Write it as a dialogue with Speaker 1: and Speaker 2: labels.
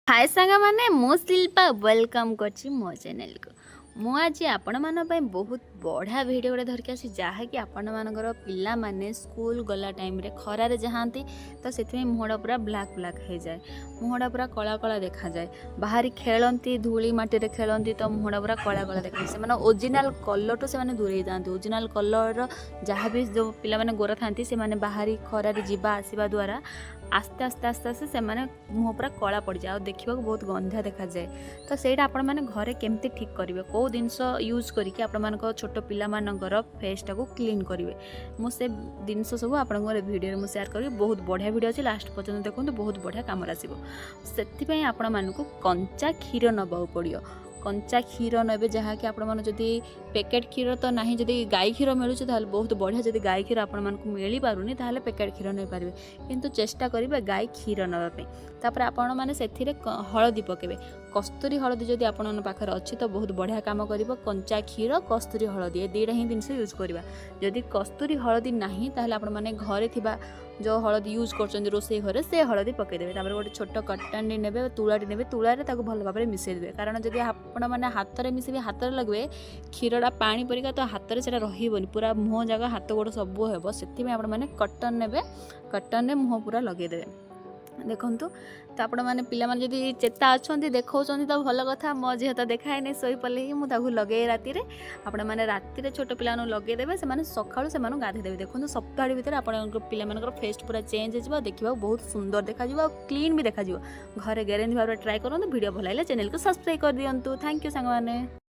Speaker 1: हाय सांग मैंने मु शिल्पा वेलकम करछि मो चैनल को। मु आज आपण मान बहुत बढ़िया वीडियो गोटे धरिक आसी जहाँकि आपण मानकर पिला माने स्कूल गला टाइम रे खरारे जहाँती तो से मुहड़ा पूरा ब्लैक ब्लैक हो जाए, मुहड़ा पूरा कला कला देखा जाए। बाहरी खेलती धूली माटी रे खेलती तो मुहड़ा पूरा कला कला देखा जाए। से ओरिजिनल कलर टू से दूरे जाती, ओरिजिनल कलर जहाँ भी जो पिला माने गोरा थांती से माने बाहरी खरारे जीवा आसवा द्वारा आस्ते आस्ते आस्ते आस्ते से मुँह पूरा कला पड़ जाए और देखा बहुत गंधा देखा जाए। तो सहीटा आपण मैंने घरे केमती ठीक करेंगे, कौ जिनस यूज करके आपण छोट पिला मानकर फेसटा को क्लीन करेंगे। मुझे जिनस सब आप वीडियो में शेयर करी, बहुत बढ़िया वीडियो अच्छे, लास्ट पर्यटन देखो, बहुत बढ़िया कम आसो। से आपण मानक कंचा क्षीर नवा पड़ो, कंचा क्षीर ने जहाँकि आपड़ी पैकेट क्षीर तो ना, जदि गाई क्षीर मिलूँ तो बहुत बढ़िया। जदि गाई क्षीर आपण मिल पारूनी ताहले पैकेट क्षीर नहीं पारे, किंतु चेष्टा करेंगे गाई क्षीर नापी। तापर आपण मैंने से हलदी पकेबे, कस्तूरी हलदी जदि आपण पाखे अच्छी तो बहुत बढ़िया काम कर। कंचा क्षीर कस्तूरी हलदी ये दुईटा ही जिनस यूज करवा। जदि कस्तूरी हलदी नहीं ताहले आपण मैंने घरे थिबा जो हलदी यूज कर रोषे घरे से हलदी पकईदेवे। तापर गोटे छोट कट्टान ने तुलाटी ने तुलारे भल भाव में मिसईदेवे, कारण जदि आपण मैंने हाथ में मिसेबे हाथ में लगे क्षीरटा पानी परिका तो हाथ में से रही पूरा मुँह जगह हाथ गोड़ सब हे। से आप कटन ने कटन ने मुँह पूरा लगेदेवे। देखूँ तो आपण मैंने पिला माने जदि चेता अच्छा देखा तो भल कथा। मो झील तो देखाए नहीं शोई पड़े ही मुझे लगे राति आपण मैंने राति छोट पिला लगेदेवे, से सकाळु से गाधेदेवे। देखो सप्ताह भीतर आपण पिला फेस पूरा चेंज हो, देखा बहुत सुंदर देखा, क्लीन भी देखा। घरे ग्यारंटी भाव ट्राए करूँ। वीडियो भल लगे चैनल को सब्सक्राइब कर दिंतु। थैंक यू सांग मैंने।